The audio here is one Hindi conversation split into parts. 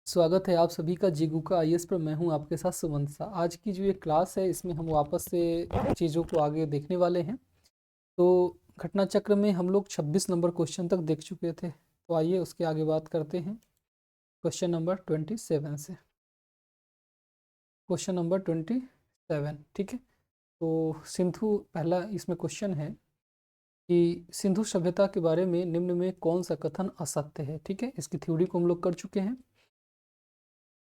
स्वागत है आप सभी का जीगू का आईएएस पर। मैं हूं आपके साथ सुमंत सा। आज की जो ये क्लास है इसमें हम वापस से चीज़ों को आगे देखने वाले हैं। तो घटना चक्र में हम लोग 26 नंबर क्वेश्चन तक देख चुके थे, तो आइए उसके आगे बात करते हैं क्वेश्चन नंबर 27 से। क्वेश्चन नंबर 27, ठीक है। तो सिंधु, पहला इसमें क्वेश्चन है कि सिंधु सभ्यता के बारे में निम्न में कौन सा कथन असत्य है। ठीक है, इसकी थ्योरी को हम लोग कर चुके हैं।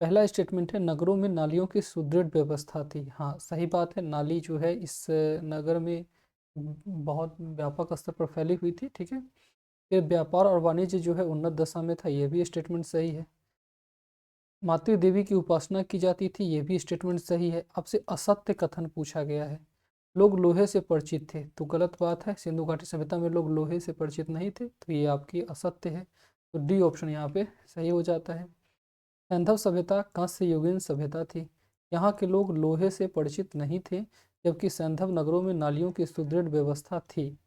पहला स्टेटमेंट है नगरों में नालियों की सुदृढ़ व्यवस्था थी। हाँ, सही बात है, नाली जो है इस नगर में बहुत व्यापक स्तर पर फैली हुई थी। ठीक है, फिर व्यापार और वाणिज्य जो है उन्नत दशा में था, यह भी स्टेटमेंट सही है। मातृ देवी की उपासना की जाती थी, यह भी स्टेटमेंट सही है। अब से असत्य कथन पूछा गया है, लोग लोहे से परिचित थे, तो गलत बात है। सिंधु घाटी सभ्यता में लोग लोहे से परिचित नहीं थे, तो ये आपकी असत्य है। तो डी ऑप्शन यहाँ पे सही हो जाता है। सैंधव सभ्यता कांस्य युगीन सभ्यता थी, यहाँ के लोग लोहे से परिचित नहीं थे, जबकि सैंधव नगरों में नालियों की सुदृढ़ व्यवस्था थी।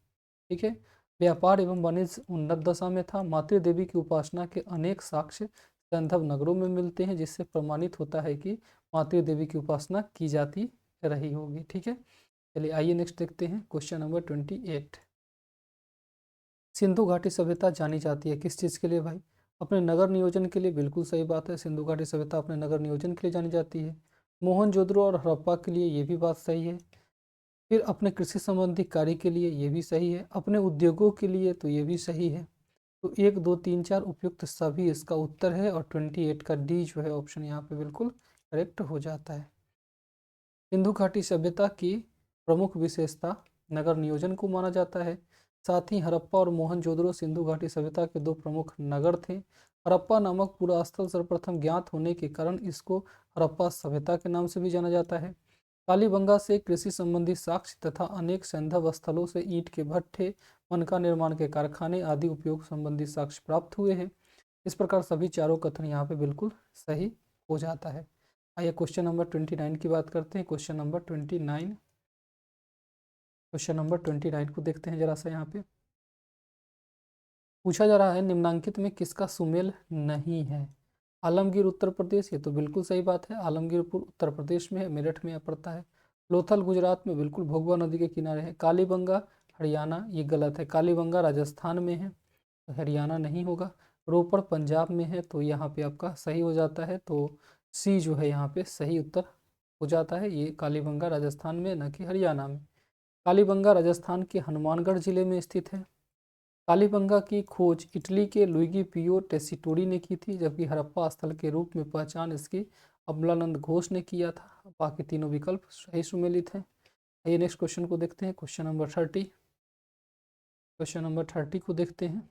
ठीक है, व्यापार एवं वाणिज्य उन्नत दशा में था। मातृ देवी की उपासना के अनेक साक्ष्य सैंधव नगरों में मिलते हैं, जिससे प्रमाणित होता है कि मातृ देवी की उपासना की जाती रही होगी। ठीक है, चलिए आइए नेक्स्ट देखते हैं क्वेश्चन नंबर 28। सिंधु घाटी सभ्यता जानी जाती है किस चीज़ के लिए भाई? अपने नगर नियोजन के लिए। बिल्कुल सही बात है, सिंधु घाटी सभ्यता अपने नगर नियोजन के लिए जानी जाती है। मोहनजोदड़ो और हड़प्पा के लिए, ये भी बात सही है। फिर अपने कृषि संबंधी कार्य के लिए, ये भी सही है। अपने उद्योगों के लिए, तो ये भी सही है। तो 1, 2, 3, 4 उपयुक्त सभी इसका उत्तर है, और 28 का डी जो है ऑप्शन यहाँ पे बिल्कुल करेक्ट हो जाता है। सिंधु घाटी सभ्यता की प्रमुख विशेषता नगर नियोजन को माना जाता है। साथ ही हड़प्पा और मोहनजोदड़ो सिंधु घाटी सभ्यता के दो प्रमुख नगर थे। हड़प्पा नामक पूरा स्थल सर्वप्रथम ज्ञात होने के कारण इसको हड़प्पा सभ्यता के नाम से भी जाना जाता है। कालीबंगा से कृषि संबंधी साक्ष्य तथा अनेक सैंधव स्थलों से ईंट के भट्ठे, मनका निर्माण के कारखाने आदि उपयोग संबंधी साक्ष्य प्राप्त हुए हैं। इस प्रकार सभी चारों कथन यहाँ पे बिल्कुल सही हो जाता है। आइए क्वेश्चन नंबर 29 की बात करते हैं। क्वेश्चन नंबर 29 को देखते हैं जरा सा। यहाँ पे पूछा जा रहा है निम्नांकित में किसका सुमेल नहीं है? आलमगीर उत्तर प्रदेश, ये तो बिल्कुल सही बात है, आलमगीरपुर उत्तर प्रदेश में है, मेरठ में पड़ता है। लोथल गुजरात में बिल्कुल भोगवा नदी के किनारे है। कालीबंगा हरियाणा, ये गलत है, कालीबंगा राजस्थान में है, तो हरियाणा नहीं होगा। रोपड़ पंजाब में है, तो यहाँ पे आपका सही हो जाता है। तो सी जो है यहाँ पे सही उत्तर हो जाता है। ये कालीबंगा राजस्थान में, न कि हरियाणा में। कालीबंगा राजस्थान के हनुमानगढ़ जिले में स्थित है। कालीबंगा की खोज इटली के लुइगी पियो टेसिटोरी ने की थी, जबकि हड़प्पा स्थल के रूप में पहचान इसकी अम्लानंद घोष ने किया था। बाकी तीनों विकल्प सही सुमेलित हैं। आइए नेक्स्ट क्वेश्चन को देखते हैं। क्वेश्चन नंबर 30 को देखते हैं।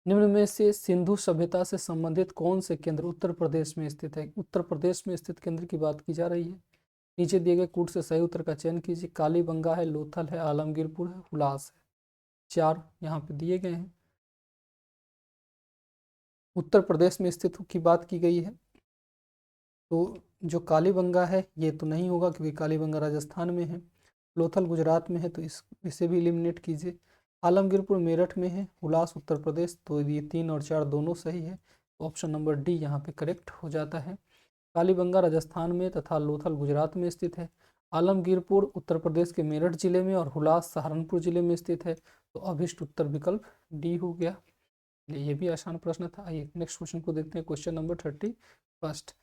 निम्न में से सिंधु सभ्यता से संबंधित कौन से केंद्र उत्तर प्रदेश में स्थित है? उत्तर प्रदेश में स्थित केंद्र की बात की जा रही है। नीचे दिए गए कूट से सही उत्तर का चयन कीजिए। कालीबंगा है, लोथल है, आलमगीरपुर है, हुलास है। 4 यहाँ पे दिए गए हैं। उत्तर प्रदेश में स्थित की बात की गई है, तो जो कालीबंगा है ये तो नहीं होगा, क्योंकि कालीबंगा राजस्थान में है। लोथल गुजरात में है, तो इसे भी एलिमिनेट कीजिए। आलमगीरपुर मेरठ में है, हुलास उत्तर प्रदेश, तो ये 3 और 4 दोनों सही है। ऑप्शन नंबर डी यहाँ पे करेक्ट हो जाता है। कालीबंगा राजस्थान में तथा लोथल गुजरात में स्थित है। आलमगीरपुर उत्तर प्रदेश के मेरठ जिले में और हुलास सहारनपुर जिले में स्थित है। तो अभिष्ट उत्तर विकल्प डी हो गया। ये भी आसान प्रश्न था। आइए नेक्स्ट क्वेश्चन को देखते हैं। Question number 31।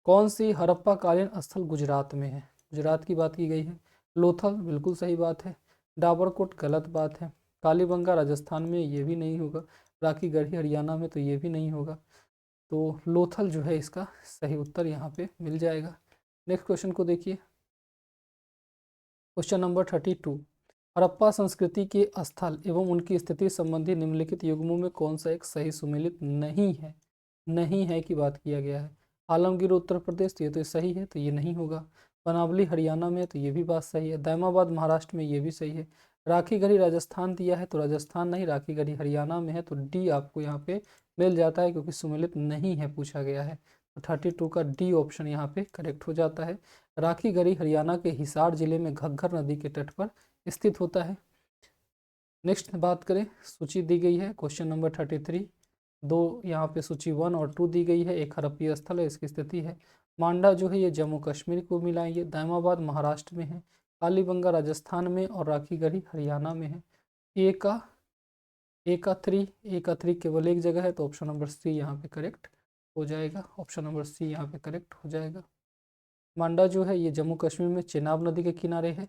कौन सी हड़प्पाकालीन स्थल गुजरात में है? गुजरात की बात की गई है। लोथल बिल्कुल सही बात है। डाबरकोट गलत बात है। कालीबंगा राजस्थान में, ये भी नहीं होगा। राखी गढ़ी हरियाणा में, तो ये भी नहीं होगा। तो लोथल जो है इसका सही उत्तर यहाँ पे मिल जाएगा। नेक्स्ट क्वेश्चन को देखिए। Question number 32। हड़प्पा संस्कृति के स्थल एवं उनकी स्थिति संबंधी निम्नलिखित युग्मों में कौन सा एक सही सुमेलित नहीं है? नहीं है की बात किया गया है। आलमगीर उत्तर प्रदेश, तो ये तो सही है, तो ये नहीं होगा। बनावली हरियाणा में, तो ये भी बात सही है। दैमाबाद महाराष्ट्र में, ये भी सही है। राखी गढ़ी राजस्थान दिया है, तो राजस्थान नहीं, राखी गढ़ी हरियाणा में है, तो डी आपको यहाँ पे मिल जाता है, क्योंकि सुमेलित नहीं है पूछा गया है। तो 32 का डी ऑप्शन यहाँ पे करेक्ट हो जाता है। राखी गढ़ी हरियाणा के हिसार जिले में घग्गर नदी के तट पर स्थित होता है। नेक्स्ट बात करें, सूची दी गई है। Question number 33। दो यहाँ पे सूची 1 और 2 दी गई है। एक हड़प्पीय स्थल है, इसकी स्थिति है। मांडा जो है ये जम्मू कश्मीर को मिला है। ये दायमाबाद महाराष्ट्र में है, कालीबंगा राजस्थान में और राखीगढ़ी हरियाणा में है। ए का एकात्री केवल एक जगह है, तो ऑप्शन नंबर सी यहाँ पे करेक्ट हो जाएगा। ऑप्शन नंबर सी यहाँ पे करेक्ट हो जाएगा। मांडा जो है ये जम्मू कश्मीर में चेनाब नदी के किनारे है।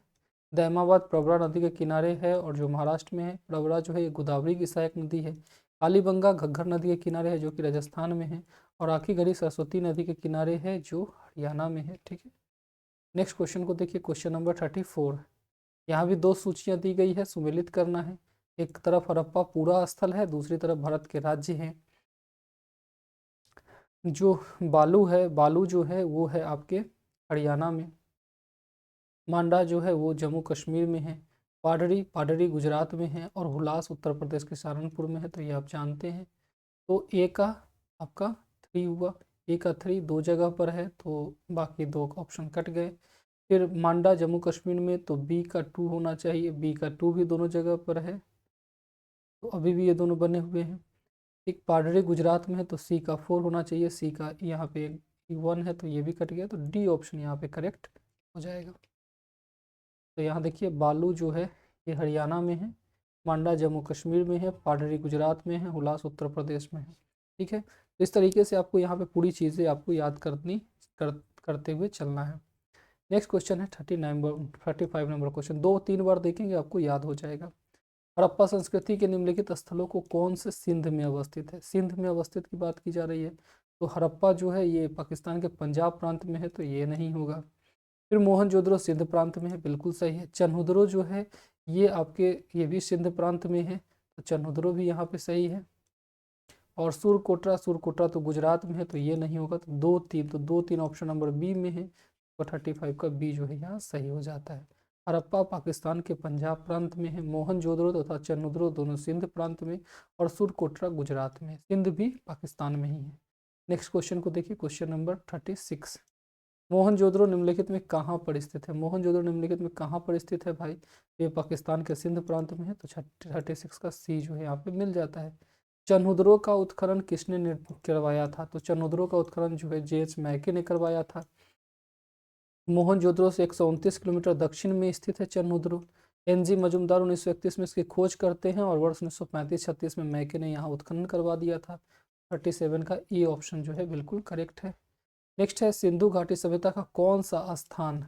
दैमाबाद प्रवरा नदी के किनारे है और जो महाराष्ट्र में है। प्रवरा जो है ये गोदावरी की सहायक नदी है। कालीबंगा घग्गर नदी के किनारे है जो कि राजस्थान में है। और आखीगढ़ी सरस्वती नदी के किनारे है जो हरियाणा में है। ठीक है, नेक्स्ट क्वेश्चन को देखिए, क्वेश्चन नंबर 34। यहाँ भी दो सूचियाँ दी गई है, सुमेलित करना है। एक तरफ हड़प्पा पूरा स्थल है, दूसरी तरफ भारत के राज्य हैं। जो बालू है, बालू जो है वो है आपके हरियाणा में। मांडा जो है वो जम्मू कश्मीर में है। पाडरी गुजरात में है और हुलास उत्तर प्रदेश के सहारनपुर में है, तो ये आप जानते हैं। तो ए का आपका 3 हुआ। ए का 3 दो जगह पर है, तो बाकी दो ऑप्शन कट गए। फिर मांडा जम्मू कश्मीर में, तो बी का 2 होना चाहिए। बी का 2 भी दोनों जगह पर है, तो अभी भी ये दोनों बने हुए हैं। एक पाडरी गुजरात में है, तो सी का 4 होना चाहिए। सी का यहाँ पे 1 है, तो ये भी कट गया, तो डी ऑप्शन यहाँ पे करेक्ट हो जाएगा। तो यहाँ देखिए बालू जो है ये हरियाणा में है, मांडा जम्मू कश्मीर में है, पाडरी गुजरात में है, हुलास उत्तर प्रदेश में है। ठीक है, तो इस तरीके से आपको यहाँ पे पूरी चीज़ें आपको याद करते हुए चलना है। नेक्स्ट क्वेश्चन है 35 नंबर क्वेश्चन। 2-3 बार देखेंगे आपको याद हो जाएगा। हड़प्पा संस्कृति के निम्नलिखित स्थलों को कौन से सिंध में अवस्थित है? सिंध में अवस्थित की बात की जा रही है, तो हड़प्पा जो है ये पाकिस्तान के पंजाब प्रांत में है, तो ये नहीं होगा। फिर मोहनजोदड़ो सिंध प्रांत में है, बिल्कुल सही है। चन्हुदरो जो है ये आपके ये भी सिंध प्रांत में है, तो चन्हुदरो भी यहाँ पे सही है। और सुरकोटरा तो गुजरात में है, तो ये नहीं होगा। तो 2-3 ऑप्शन नंबर बी में है, तो 35 का बी जो है यहाँ सही हो जाता है। हड़प्पा पाकिस्तान के पंजाब प्रांत में है, मोहनजोदड़ो तथा चन्हुदरो दोनों सिंध प्रांत में, और सुरकोटरा गुजरात में। सिंध भी पाकिस्तान में ही है। नेक्स्ट क्वेश्चन को देखिए, क्वेश्चन नंबर 36। मोहनजोदड़ो निम्नलिखित में कहाँ पर स्थित है? मोहनजोदड़ो निम्नलिखित में कहाँ पर स्थित है भाई? ये पाकिस्तान के सिंध प्रांत में है, तो 36 का सी जो है यहाँ पे मिल जाता है। चन्हुदरो का उत्खनन किसने करवाया था? तो चन्हुदरो का उत्खनन जो है जे.एच. मैके ने करवाया था। मोहनजोदड़ो से 129 किलोमीटर दक्षिण में स्थित है चन्हुदरो। एन.जी. मजूमदार 1931 में इसकी खोज करते हैं और वर्ष 1935-36 में मैके ने यहाँ उत्खनन करवा दिया था। 37 का ई ऑप्शन जो है बिल्कुल करेक्ट है। नेक्स्ट है सिंधु घाटी सभ्यता का कौन सा स्थान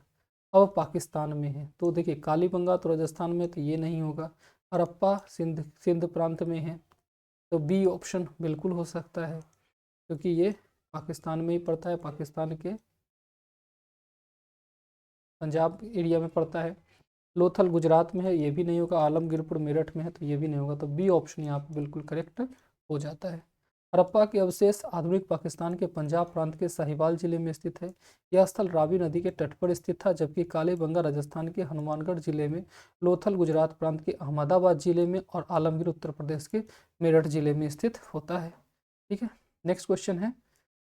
अब पाकिस्तान में है? तो देखिए कालीबंगा तो राजस्थान में, तो ये नहीं होगा। हड़प्पा सिंध सिंध प्रांत में है, तो बी ऑप्शन बिल्कुल हो सकता है, क्योंकि ये पाकिस्तान में ही पड़ता है, पाकिस्तान के पंजाब एरिया में पड़ता है। लोथल गुजरात में है, ये भी नहीं होगा। आलमगीरपुर मेरठ में है, तो ये भी नहीं होगा। तो बी ऑप्शन यहाँ पे बिल्कुल करेक्ट हो जाता है। हड़प्पा के अवशेष आधुनिक पाकिस्तान के पंजाब प्रांत के साहिवाल जिले में स्थित है। यह स्थल रावी नदी के तट पर स्थित था, जबकि कालीबंगा राजस्थान के हनुमानगढ़ जिले में, लोथल गुजरात प्रांत के अहमदाबाद जिले में और आलमगीर उत्तर प्रदेश के मेरठ जिले में स्थित होता है। ठीक है, नेक्स्ट क्वेश्चन है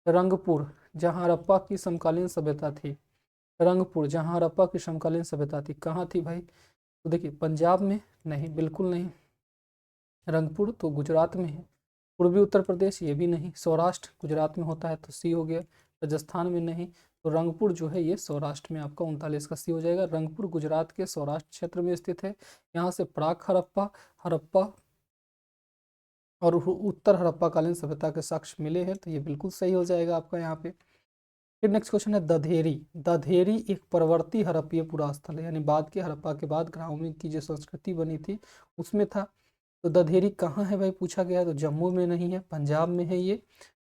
रंगपुर, जहाँ हड़प्पा की समकालीन सभ्यता थी। रंगपुर जहाँ हड़प्पा की समकालीन सभ्यता थी, कहाँ थी भाई? तो देखिए पंजाब में नहीं, बिल्कुल नहीं। रंगपुर तो गुजरात में है। पूर्वी उत्तर प्रदेश ये भी नहीं। सौराष्ट्र गुजरात में होता है, तो सी हो गया। राजस्थान में नहीं, तो रंगपुर जो है ये सौराष्ट्र में आपका 39 का सी हो जाएगा। रंगपुर गुजरात के सौराष्ट्र क्षेत्र में स्थित है। यहाँ से प्राक हड़प्पा, हड़प्पा और उत्तर हड़प्पाकालीन सभ्यता के साक्ष्य मिले हैं, तो ये बिल्कुल सही हो जाएगा आपका यहाँ पे। फिर नेक्स्ट क्वेश्चन है दधेरी। दधेरी एक परवर्ती हड़प्पीय पुरास्थल है, यानी बाद के हड़प्पा के बाद ग्रामीण की जो संस्कृति बनी थी उसमें था। तो दधेरी कहाँ है भाई पूछा गया है, तो जम्मू में नहीं है, पंजाब में है ये।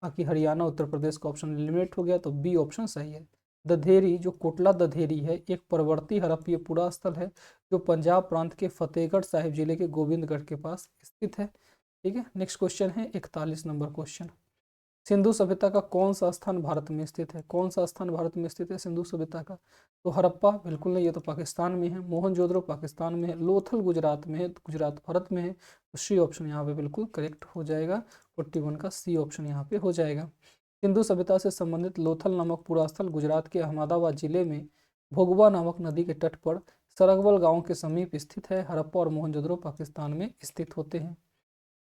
बाकी हरियाणा उत्तर प्रदेश का ऑप्शन एलिमिनेट हो गया, तो बी ऑप्शन सही है। दधेरी जो कोटला दधेरी है एक परवर्ती हड़प्पीय पुरास्थल है, जो पंजाब प्रांत के फतेहगढ़ साहिब जिले के गोविंदगढ़ के पास स्थित है। ठीक है, नेक्स्ट क्वेश्चन है 41 नंबर क्वेश्चन। सिंधु सभ्यता का कौन सा स्थान भारत में स्थित है? कौन सा स्थान भारत में स्थित है सिंधु सभ्यता का? तो हड़प्पा बिल्कुल नहीं, ये तो पाकिस्तान में है। मोहनजोदड़ो पाकिस्तान में है। लोथल गुजरात में है, गुजरात भारत में है, तो सी ऑप्शन यहाँ पे बिल्कुल करेक्ट हो जाएगा। 41 का सी ऑप्शन यहाँ पे हो जाएगा। सिंधु सभ्यता से संबंधित लोथल नामक पुरास्थल गुजरात के अहमदाबाद जिले में भोगवा नामक नदी के तट पर सरगवल गाँव के समीप स्थित है। हड़प्पा और मोहनजोदड़ो पाकिस्तान में स्थित होते हैं।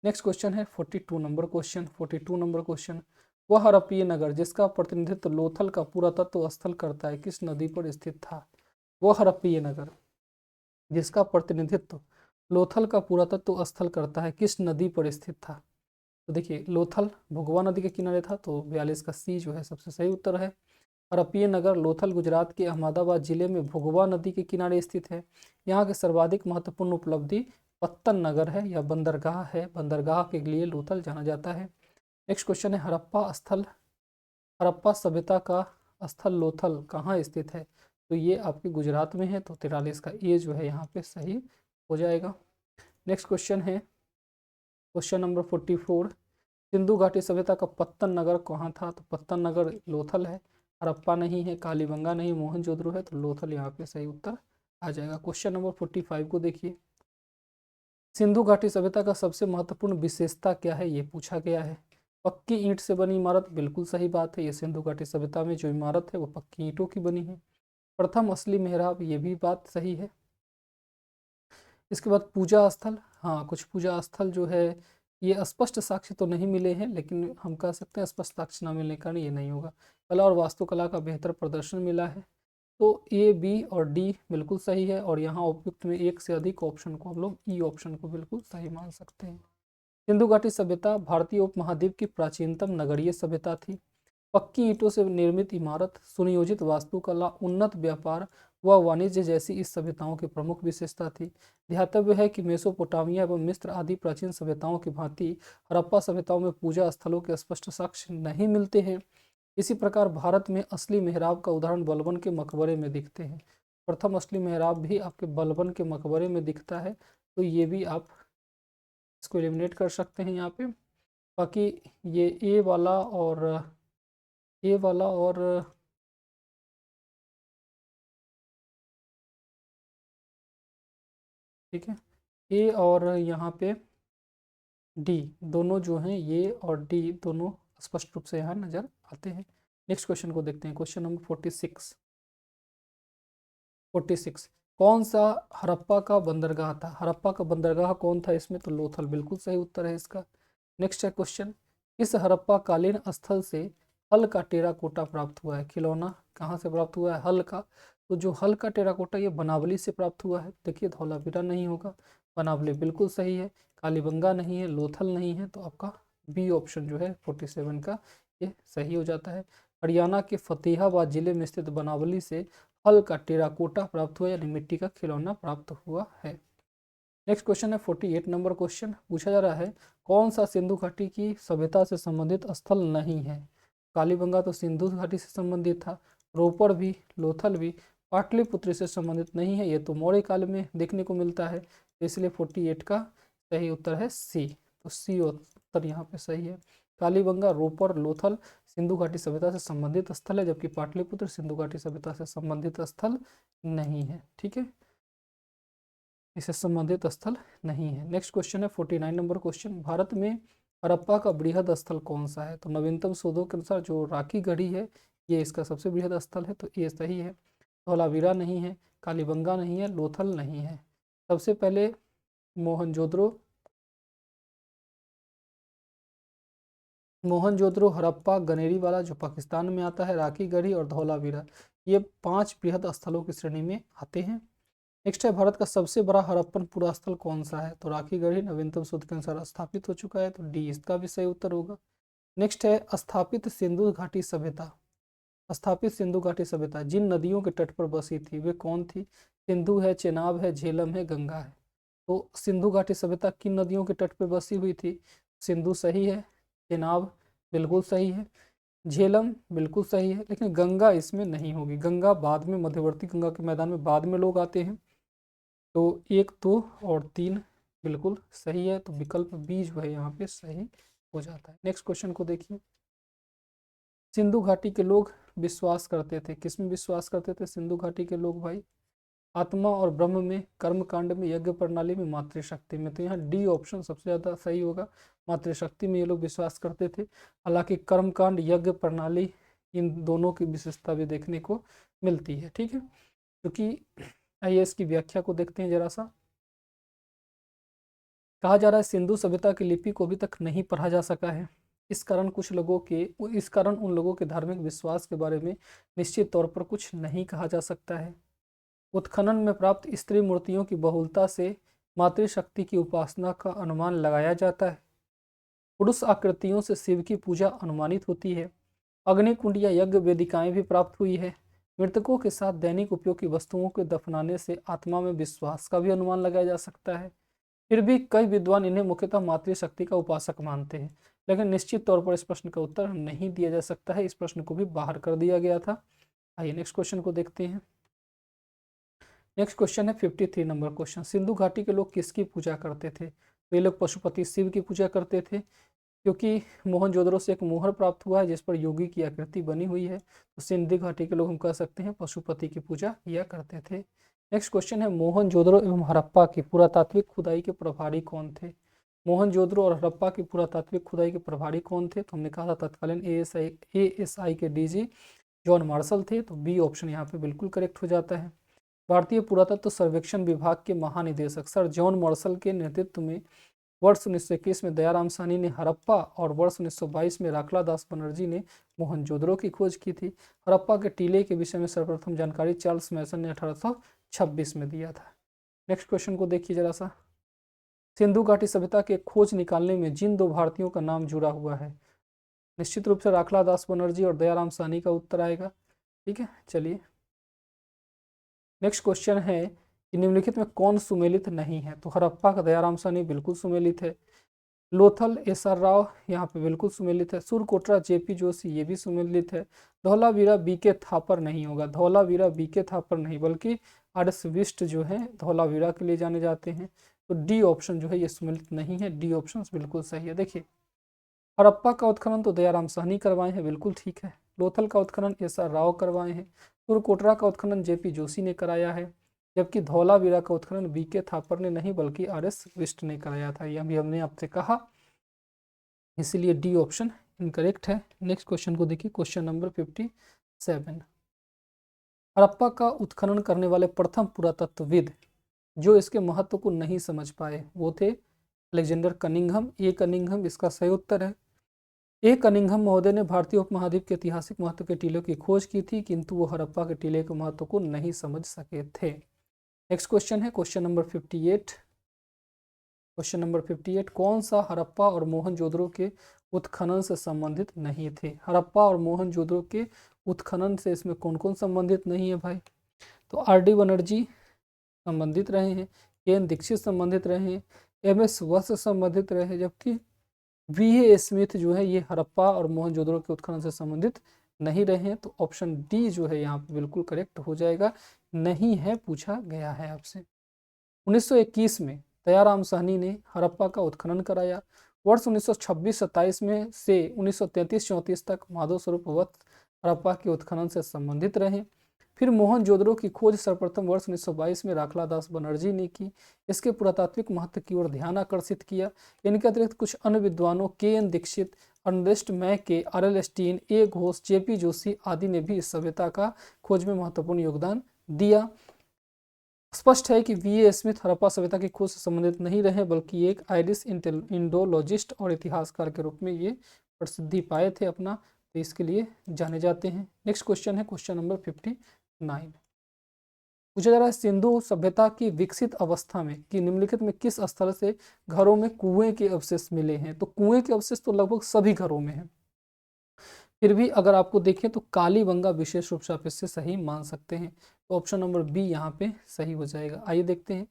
नेक्स्ट क्वेश्चन है 42 नंबर क्वेश्चन। 42 नंबर क्वेश्चन, वह हड़प्पीय नगर जिसका प्रतिनिधित्व लोथल का पुरातत्व स्थल करता है किस नदी पर स्थित था? वह हड़प्पीय नगर जिसका प्रतिनिधित्व लोथल का पुरातत्व स्थल करता है किस नदी पर स्थित था? तो देखिए लोथल भुगवा नदी के किनारे था, तो 42 का सी जो है सबसे सही उत्तर है। हड़प्पीय नगर लोथल गुजरात के अहमदाबाद जिले में भुगवा नदी के किनारे स्थित है। यहाँ के सर्वाधिक महत्वपूर्ण उपलब्धि पत्तन नगर है या बंदरगाह है। बंदरगाह के लिए लोथल जाना जाता है। नेक्स्ट क्वेश्चन है हड़प्पा सभ्यता का स्थल लोथल कहाँ स्थित है? तो ये आपके गुजरात में है, तो 43 का ए जो है यहाँ पे सही हो जाएगा। नेक्स्ट क्वेश्चन है क्वेश्चन नंबर 44, सिंधु घाटी सभ्यता का पत्तन नगर कहाँ था? तो पत्तन नगर लोथल है। हड़प्पा नहीं है, कालीबंगा नहीं, मोहनजोदड़ो है, तो लोथल यहाँ पे सही उत्तर आ जाएगा। क्वेश्चन नंबर 45 को देखिए, सिंधु घाटी सभ्यता का सबसे महत्वपूर्ण विशेषता क्या है, ये पूछा गया है। पक्की ईंट से बनी इमारत, बिल्कुल सही बात है। ये सिंधु घाटी सभ्यता में जो इमारत है वो पक्की ईंटों की बनी है। प्रथम असली मेहराब, ये भी बात सही है। इसके बाद पूजा स्थल, हाँ कुछ पूजा स्थल जो है ये स्पष्ट साक्ष्य तो नहीं मिले हैं, लेकिन हम कह सकते हैं स्पष्ट साक्ष्य न मिलने के कारण ये नहीं होगा। कला और वास्तुकला का बेहतर प्रदर्शन मिला है, तो ए बी और डी बिल्कुल सही है। और यहाँ उपयुक्त में एक से अधिक ऑप्शन को हम लोग ई ऑप्शन को बिल्कुल सही मान सकते हैं। सिंधु घाटी सभ्यता भारतीय उपमहाद्वीप की प्राचीनतम नगरीय सभ्यता थी। पक्की ईंटों से निर्मित इमारत, सुनियोजित वास्तुकला, उन्नत व्यापार व वाणिज्य जैसी इस सभ्यताओं की प्रमुख विशेषता थी। ध्यातव्य है कि मेसोपोटामिया एवं मिस्र आदि प्राचीन सभ्यताओं की भांति हड़प्पा सभ्यताओं में पूजा स्थलों के स्पष्ट साक्ष्य नहीं मिलते हैं। इसी प्रकार भारत में असली मेहराब का उदाहरण बलबन के मकबरे में दिखते हैं। प्रथम असली मेहराब भी आपके बलबन के मकबरे में दिखता है, तो ये भी आप इसको एलिमिनेट कर सकते हैं यहाँ पे। बाकी ये ए वाला और ठीक है, ए और यहाँ पे डी दोनों जो हैं, ये और डी दोनों स्पष्ट रूप से यहाँ नजर आते हैं। नेक्स्ट क्वेश्चन को देखते हैं, क्वेश्चन नंबर 46। 46, कौन सा हड़प्पा का बंदरगाह था? हड़प्पा का बंदरगाह कौन था इसमें? तो लोथल बिल्कुल सही उत्तर है इसका। नेक्स्ट है क्वेश्चन, इस हड़प्पा कालीन स्थल से हल का टेराकोटा प्राप्त हुआ है। खिलौना कहाँ से प्राप्त हुआ है? हल का। तो जो हल का टेराकोटा ये बनावली से प्राप्त हुआ है। देखिए धौलावीरा नहीं होगा, बनावली बिल्कुल सही है, कालीबंगा नहीं है, लोथल नहीं है, तो आपका बी ऑप्शन जो है 47 का ये सही हो जाता है। हरियाणा के फतेहाबाद जिले में स्थित बनावली से हल का टेराकोटा प्राप्त हुआ, यानी मिट्टी का खिलौना प्राप्त हुआ है। नेक्स्ट क्वेश्चन है 48 नंबर क्वेश्चन, पूछा जा रहा है कौन सा सिंधु घाटी की सभ्यता से संबंधित स्थल नहीं है? कालीबंगा तो सिंधु घाटी से संबंधित था, रोपड़ भी, लोथल भी, पाटलिपुत्र से संबंधित नहीं है, ये तो मौर्य काल में देखने को मिलता है, तो इसलिए 48 का सही उत्तर है सी। तो सी उत्तर यहाँ पे सही है। कालीबंगा, रोपड़, लोथल सिंधु घाटी सभ्यता से संबंधित स्थल है, जबकि पाटलिपुत्र सिंधु घाटी सभ्यता से संबंधित स्थल नहीं है। ठीक है, इससे संबंधित स्थल नहीं है। नेक्स्ट क्वेश्चन है 49 नंबर क्वेश्चन, भारत में हड़प्पा का बृहद स्थल कौन सा है? तो नवीनतम शोधों के अनुसार जो राखी गढ़ी है ये इसका सबसे बृहद स्थल है, तो ये सही है। धौलावीरा नहीं है, कालीबंगा नहीं है, लोथल नहीं है। सबसे पहले मोहनजोदड़ो, हड़प्पा, गनेरी वाला जो पाकिस्तान में आता है, राखी गढ़ी और धौलावीरा, ये 5 बृहद स्थलों की श्रेणी में आते हैं। नेक्स्ट है भारत का सबसे बड़ा हड़प्पन पुरास्थल कौन सा है? तो राखी गढ़ी नवीनतम शोध के अनुसार स्थापित हो चुका है, तो डी इसका भी सही उत्तर होगा। नेक्स्ट है स्थापित सिंधु घाटी सभ्यता जिन नदियों के तट पर बसी थी वे कौन थी? सिंधु है, चेनाब है, झेलम है, गंगा है। तो सिंधु घाटी सभ्यता किन नदियों के तट पर बसी हुई थी? सिंधु सही है, चेनाब बिल्कुल सही है, झेलम बिल्कुल सही है, लेकिन गंगा इसमें नहीं होगी। गंगा बाद में, मध्यवर्ती गंगा के मैदान में बाद में लोग आते हैं, तो 1, 2 और 3 बिल्कुल सही है, तो विकल्प बी जो है यहाँ पे सही हो जाता है। नेक्स्ट क्वेश्चन को देखिए, सिंधु घाटी के लोग विश्वास करते थे, किसमें विश्वास करते थे सिंधु घाटी के लोग भाई? आत्मा और ब्रह्म में, कर्म कांड में, यज्ञ प्रणाली में, मातृशक्ति में। तो यहाँ डी ऑप्शन सबसे ज़्यादा सही होगा, मातृशक्ति में ये लोग विश्वास करते थे। हालांकि कर्म कांड, यज्ञ प्रणाली इन दोनों की विशेषता भी देखने को मिलती है। ठीक है, क्योंकि आइए इसकी व्याख्या को देखते हैं जरा सा। कहा जा रहा है सिंधु सभ्यता की लिपि को अभी तक नहीं पढ़ा जा सका है। इस कारण उन लोगों के धार्मिक विश्वास के बारे में निश्चित तौर पर कुछ नहीं कहा जा सकता है। उत्खनन में प्राप्त स्त्री मूर्तियों की बहुलता से मातृशक्ति की उपासना का अनुमान लगाया जाता है। पुरुष आकृतियों से शिव की पूजा अनुमानित होती है। अग्निकुंड या यज्ञ वेदिकाएं भी प्राप्त हुई है। मृतकों के साथ दैनिक उपयोग की वस्तुओं को दफनाने से आत्मा में विश्वास का भी अनुमान लगाया जा सकता है। फिर भी कई विद्वान इन्हें मुख्यतः मातृशक्ति का उपासक मानते हैं, लेकिन निश्चित तौर पर इस प्रश्न का उत्तर नहीं दिया जा सकता है। इस प्रश्न को भी बाहर कर दिया गया था। आइए नेक्स्ट क्वेश्चन को देखते हैं। नेक्स्ट क्वेश्चन है 53 नंबर क्वेश्चन। सिंधु घाटी के लोग किसकी पूजा करते थे? तो ये लोग पशुपति शिव की पूजा करते थे, क्योंकि मोहनजोदड़ो से एक मोहर प्राप्त हुआ है जिस पर योगी की आकृति बनी हुई है। तो सिंधु घाटी के लोग हम कह सकते हैं पशुपति की पूजा किया करते थे। नेक्स्ट क्वेश्चन है मोहनजोदड़ो एवं हड़प्पा की पुरातात्विक खुदाई के प्रभारी कौन थे? मोहनजोदड़ो और हड़प्पा की पुरातात्विक खुदाई के प्रभारी कौन थे? तो हमने कहा था तत्कालीन एएसआई के डीजी जॉन मार्शल थे। तो बी ऑप्शन यहाँ पे बिल्कुल करेक्ट हो जाता है। भारतीय पुरातत्व सर्वेक्षण विभाग के महानिदेशक सर जॉन मार्शल के नेतृत्व में वर्ष 1921 में दयाराम साहनी ने हड़प्पा और वर्ष 1922 में राखला दास बनर्जी ने मोहनजोदड़ो की खोज की थी। हड़प्पा के टीले के विषय में सर्वप्रथम जानकारी चार्ल्स मैसन ने 1826 में दिया था। नेक्स्ट क्वेश्चन को देखिए जरा सा। सिंधु घाटी सभ्यता के खोज निकालने में जिन दो भारतीयों का नाम जुड़ा हुआ है, निश्चित रूप से राखला दास बनर्जी और दयाराम साहनी का उत्तर आएगा। ठीक है, चलिए नेक्स्ट क्वेश्चन है कि निम्नलिखित में कौन सुमेलित नहीं है? तो हड़प्पा का दयाराम साहनी बिल्कुल सुमेलित है। लोथल एसआर राव यहाँ पे बिल्कुल सुमेलित है। सुरकोटरा जेपी जोशी ये भी सुमेलित है। धौलावीरा बीके थापर नहीं होगा, धौलावीरा बीके थापर नहीं बल्कि आरएस विष्ट जो है धौलावीरा के लिए जाने जाते हैं। तो डी ऑप्शन जो है ये सुमेलित नहीं है। डी ऑप्शन बिल्कुल सही है। देखिए हड़प्पा का उत्खनन तो दयाराम साहनी करवाए हैं, बिल्कुल ठीक है। लोथल का उत्खनन एसआर राव करवाए हैं। सुरकोटरा का उत्खनन जेपी जोशी ने कराया है, जबकि धौलावीरा का उत्खनन बीके थापर ने नहीं बल्कि आरएस विष्ट ने कराया था। यह भी हमने आपसे कहा, इसलिए डी ऑप्शन इनकरेक्ट है। नेक्स्ट क्वेश्चन को देखिए, क्वेश्चन नंबर 57। हड़प्पा का उत्खनन करने वाले प्रथम पुरातत्वविद जो इसके महत्व को नहीं समझ पाए वो थे अलेक्जेंडर कनिंघम। ए कनिंघम इसका सही उत्तर है। ए कनिंघम महोदय ने भारतीय उपमहाद्वीप के ऐतिहासिक महत्व के टीलों की खोज की थी, किंतु वो हड़प्पा के टीले के महत्व को नहीं समझ सके थे। नेक्स्ट क्वेश्चन है क्वेश्चन नंबर 58। क्वेश्चन नंबर 58, कौन सा हड़प्पा और मोहनजोदड़ो के उत्खनन से संबंधित नहीं थे? हड़प्पा और मोहनजोदड़ो के उत्खनन से इसमें कौन कौन संबंधित नहीं है भाई? तो आर.डी. बनर्जी संबंधित रहे हैं, एन दीक्षित संबंधित रहे हैं, एम.एस. वत्स संबंधित रहे हैं, जबकि वी.ए. स्मिथ जो है ये हड़प्पा और मोहनजोदड़ो के उत्खनन से संबंधित नहीं रहे हैं। तो ऑप्शन डी जो है यहाँ पे बिल्कुल करेक्ट हो जाएगा। नहीं है पूछा गया है आपसे। 1921 में दयाराम साहनी ने हड़प्पा का उत्खनन कराया। वर्ष 1926-27 में से 1933-34 तक माधव स्वरूप वत्स हड़प्पा के उत्खनन से संबंधित रहे। फिर मोहनजोदड़ो की खोज सर्वप्रथम वर्ष 1922 में राखला दास बनर्जी ने की। इसके पुरातात्विक महत्व की ओर ध्यान आकर्षित किया। इनके अतिरिक्त कुछ अन्य विद्वानों के.एन. दीक्षित, अर्नेस्ट मैके, आर.एल. स्टीन, ए. घोष, जे.पी. जोशी आदि ने भी इस सभ्यता का खोज में महत्वपूर्ण योगदान दिया। स्पष्ट है कि वी.ए. स्मिथ हड़प्पा सभ्यता की खोज से संबंधित नहीं रहे, बल्कि एक आयरिश इंडोलॉजिस्ट और इतिहासकार के रूप में ये प्रसिद्धि पाए थे अपना, तो इसके लिए जाने जाते हैं। नेक्स्ट क्वेश्चन है क्वेश्चन नंबर 59। पूछा जा रहा है सिंधु सभ्यता की विकसित अवस्था में कि निम्नलिखित में किस स्थल से घरों में कुएं के अवशेष मिले हैं? तो कुएं के अवशेष तो लगभग सभी घरों में है, फिर भी अगर आपको देखें तो कालीबंगा विशेष रूप से आप इससे सही मान सकते हैं। तो ऑप्शन नंबर बी यहाँ पे सही हो जाएगा। आइए देखते हैं।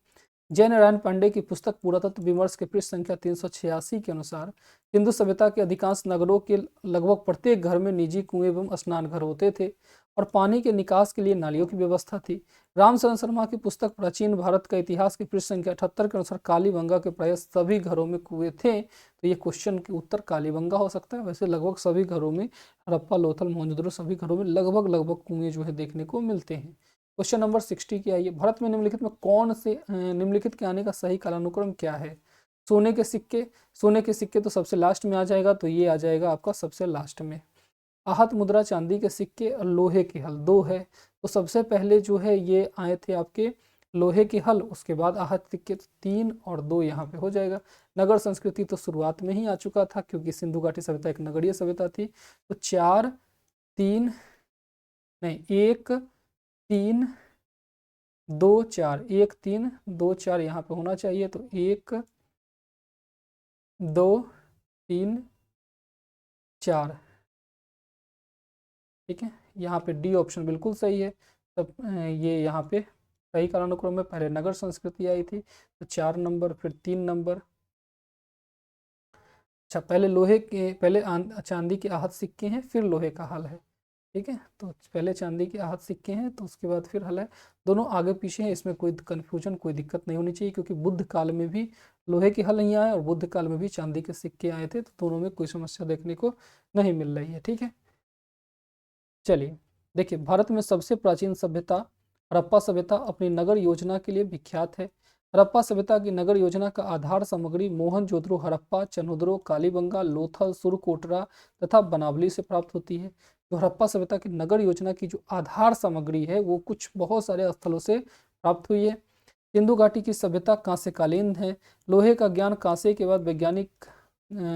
जय नारायण पांडे की पुस्तक पुरातत्व विमर्श के पृष्ठ संख्या 386 के अनुसार सिंधु सभ्यता के अधिकांश नगरों के लगभग प्रत्येक घर में निजी कुएं एवं स्नान घर होते थे और पानी के निकास के लिए नालियों की व्यवस्था थी। रामचंद्र शर्मा की पुस्तक प्राचीन भारत का इतिहास की पृष्ठ संख्या 78 के अनुसार कालीबंगा के प्राय सभी घरों में कुएं थे। तो ये क्वेश्चन के उत्तर कालीबंगा हो सकता है। वैसे लगभग सभी घरों में हड़प्पा, लोथल, मोहनजोदड़ो सभी घरों में लगभग कुएं जो है देखने को मिलते हैं। क्वेश्चन नंबर 60 की आइए। भारत में निम्नलिखित में कौन से निम्नलिखित के आने का सही कालानुक्रम क्या है? सोने के सिक्के, सोने के सिक्के तो सबसे लास्ट में आ जाएगा, तो ये आ जाएगा आपका सबसे लास्ट में। आहत मुद्रा, चांदी के सिक्के और लोहे के हल दो है। तो सबसे पहले जो है ये आए थे आपके लोहे की हल, उसके बाद आहत सिक्के, 3 और 2 यहाँ पे हो जाएगा। नगर संस्कृति तो शुरुआत में ही आ चुका था क्योंकि सिंधु घाटी सभ्यता एक नगरीय सभ्यता थी। तो 4 3 नहीं 1 3 2 4, 1 3 2 4 यहाँ पे होना चाहिए। तो 1 2 3 4, ठीक है। यहाँ पे डी ऑप्शन बिल्कुल सही है। तब ये यहाँ पे सही कालानुक्रम में पहले नगर संस्कृति आई थी, तो 4 नंबर, फिर 3 नंबर। अच्छा, पहले लोहे के, पहले चांदी के आहत सिक्के हैं, फिर लोहे का हल है, ठीक है। तो पहले चांदी के आहत सिक्के हैं, तो उसके बाद फिर हल है। दोनों आगे पीछे हैं, इसमें कोई कन्फ्यूजन, कोई दिक्कत नहीं होनी चाहिए, क्योंकि बुद्ध काल में भी लोहे के हल नहीं आए और बुद्ध काल में भी चांदी के सिक्के आए थे, तो दोनों में कोई समस्या देखने को नहीं मिल रही है, ठीक है। चलिए देखिए, भारत में सबसे प्राचीन सभ्यता हड़प्पा सभ्यता अपनी नगर योजना के लिए विख्यात है। हड़प्पा सभ्यता की नगर योजना का आधार सामग्री मोहनजोदड़ो, हड़प्पा, चन्हुदरो, कालीबंगा, लोथल, सुरकोटरा तथा बनावली से प्राप्त होती है। जो हड़प्पा सभ्यता की नगर योजना की जो आधार सामग्री है वो कुछ बहुत सारे स्थलों से प्राप्त हुई है। सिंधु घाटी की सभ्यता कांस्यकालीन है। लोहे का ज्ञान कांस्य के बाद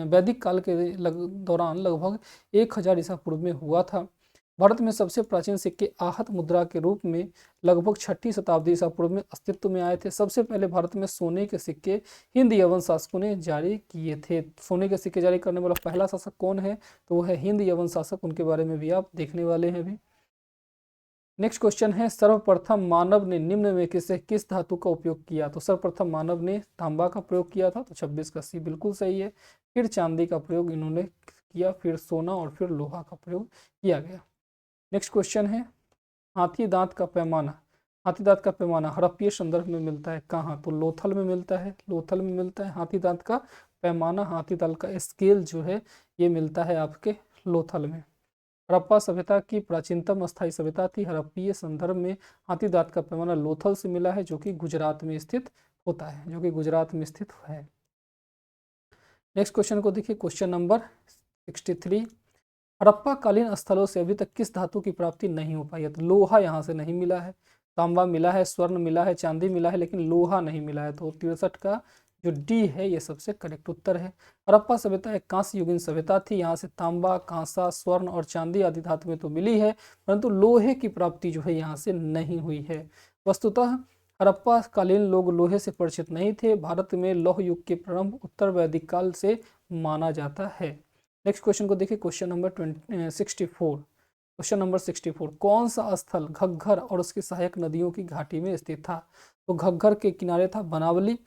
वैदिक काल के दौरान लगभग 1000 ईसा पूर्व में हुआ था। भारत में सबसे प्राचीन सिक्के आहत मुद्रा के रूप में लगभग 6ठी शताब्दी ईसा पूर्व में अस्तित्व में आए थे। सबसे पहले भारत में सोने के सिक्के हिंद यवन शासकों ने जारी किए थे। सोने के सिक्के जारी करने वाला पहला शासक कौन है? तो वो है हिंद यवन शासक। उनके बारे में भी आप देखने वाले हैं अभी। नेक्स्ट क्वेश्चन है, सर्वप्रथम मानव ने निम्न में किस धातु का उपयोग किया? तो सर्वप्रथम मानव ने तांबा का प्रयोग किया था, तो 26 का सी बिल्कुल सही है। फिर चांदी का प्रयोग इन्होंने किया, फिर सोना और फिर लोहा का प्रयोग किया गया। नेक्स्ट क्वेश्चन है, हाथी दांत का पैमाना। हाथी दांत का पैमाना हड़प्पीय संदर्भ में मिलता है कहाँ? तो लोथल में मिलता है। लोथल में मिलता है हाथी दांत का पैमाना, हाथी दांत का स्केल जो है ये मिलता है आपके लोथल में। हड़प्पा सभ्यता की प्राचीनतम अस्थायी सभ्यता थी। हड़प्पीय संदर्भ में हाथी दांत का पैमाना लोथल से मिला है, जो कि गुजरात में स्थित होता है, जो कि गुजरात में स्थित है। नेक्स्ट क्वेश्चन को देखिए, क्वेश्चन नंबर 63। हड़प्पा कालीन स्थलों से अभी तक किस धातु की प्राप्ति नहीं हो पाई है? तो लोहा यहाँ से नहीं मिला है, तांबा मिला है, स्वर्ण मिला है, चांदी मिला है, लेकिन लोहा नहीं मिला है। तो 63 का जो डी है ये सबसे करेक्ट उत्तर है। हड़प्पा सभ्यता एक कांस्य युगीन सभ्यता थी। यहाँ से तांबा, कांसा, स्वर्ण और चांदी आदि धातुएं तो मिली है, परंतु लोहे की प्राप्ति जो है यहाँ से नहीं हुई है। वस्तुतः हड़प्पा कालीन लोग लोहे से परिचित नहीं थे। भारत में लौह युग के प्रारंभ उत्तर वैदिक काल से माना जाता है। नेक्स्ट क्वेश्चन को देखिए, क्वेश्चन नंबर 64। क्वेश्चन नंबर 64, कौन सा स्थल घग्गर और उसकी सहायक नदियों की घाटी में स्थित था? तो घग्गर के किनारे था बनावली,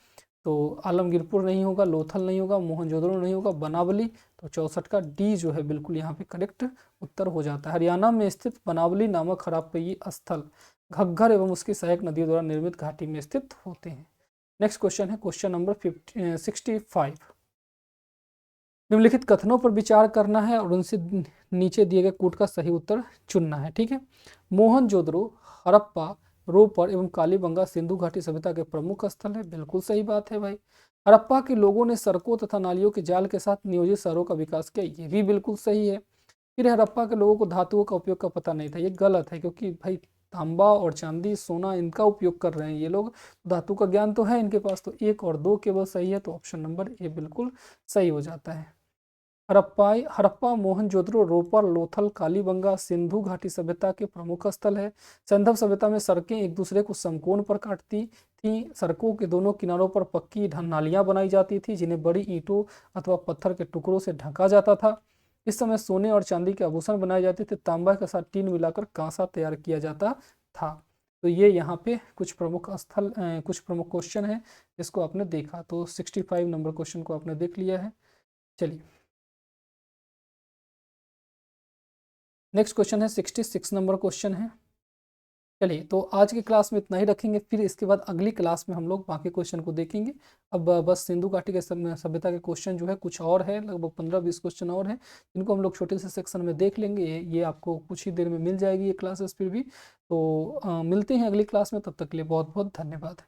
तो आलमगीरपुर नहीं होगा, लोथल नहीं होगा, मोहनजोदड़ो नहीं होगा, बनावली। तो 64 का डी जो है बिल्कुल यहाँ पे करेक्ट उत्तर हो जाता है। हरियाणा में स्थित बनावली नामक हड़प्पीय स्थल घग्गर एवं उसकी सहायक नदियों द्वारा निर्मित घाटी में स्थित होते हैं। नेक्स्ट क्वेश्चन है क्वेश्चन नंबर 65। निम्नलिखित कथनों पर विचार करना है और उनसे नीचे दिए गए कूट का सही उत्तर चुनना है, ठीक है। मोहनजोदड़ो, हड़प्पा, रोपर एवं कालीबंगा सिंधु घाटी सभ्यता के प्रमुख स्थल है। बिल्कुल सही बात है भाई। हड़प्पा के लोगों ने सड़कों तथा नालियों के जाल के साथ नियोजित शहरों का विकास किया, ये भी बिल्कुल सही है। फिर हड़प्पा के लोगों को धातुओं का उपयोग का पता नहीं था, ये गलत है, क्योंकि भाई तांबा और चांदी, सोना इनका उपयोग कर रहे हैं ये लोग, धातु का ज्ञान तो है इनके पास। तो 1 और 2 केवल सही है, तो ऑप्शन नंबर ए बिल्कुल सही हो जाता है। हड़प्पा, मोहनजोदड़ो, रोपर, लोथल, कालीबंगा सिंधु घाटी सभ्यता के प्रमुख स्थल है। सिंधु सभ्यता में सड़कें एक दूसरे को समकोण पर काटती थी। सड़कों के दोनों किनारों पर पक्की नालियां बनाई जाती थी, जिन्हें बड़ी ईंटों अथवा पत्थर के टुकड़ों से ढका जाता था। इस समय सोने और चांदी के आभूषण बनाए जाते थे। तांबा के साथ टीन मिलाकर कांसा तैयार किया जाता था। तो ये यहाँ पे कुछ प्रमुख स्थल, कुछ प्रमुख क्वेश्चन है जिसको आपने देखा। तो 65 नंबर क्वेश्चन को आपने देख लिया है। चलिए नेक्स्ट क्वेश्चन है 66 नंबर क्वेश्चन है। चलिए, तो आज की क्लास में इतना ही रखेंगे, फिर इसके बाद अगली क्लास में हम लोग बाकी क्वेश्चन को देखेंगे। अब बस सिंधु घाटी के सभ्यता के क्वेश्चन जो है कुछ और है, लगभग 15-20 क्वेश्चन और हैं, जिनको हम लोग छोटे से सेक्शन में देख लेंगे। ये आपको कुछ ही देर में मिल जाएगी ये क्लासेस। फिर भी तो मिलते हैं अगली क्लास में, तब तक के लिए बहुत बहुत धन्यवाद।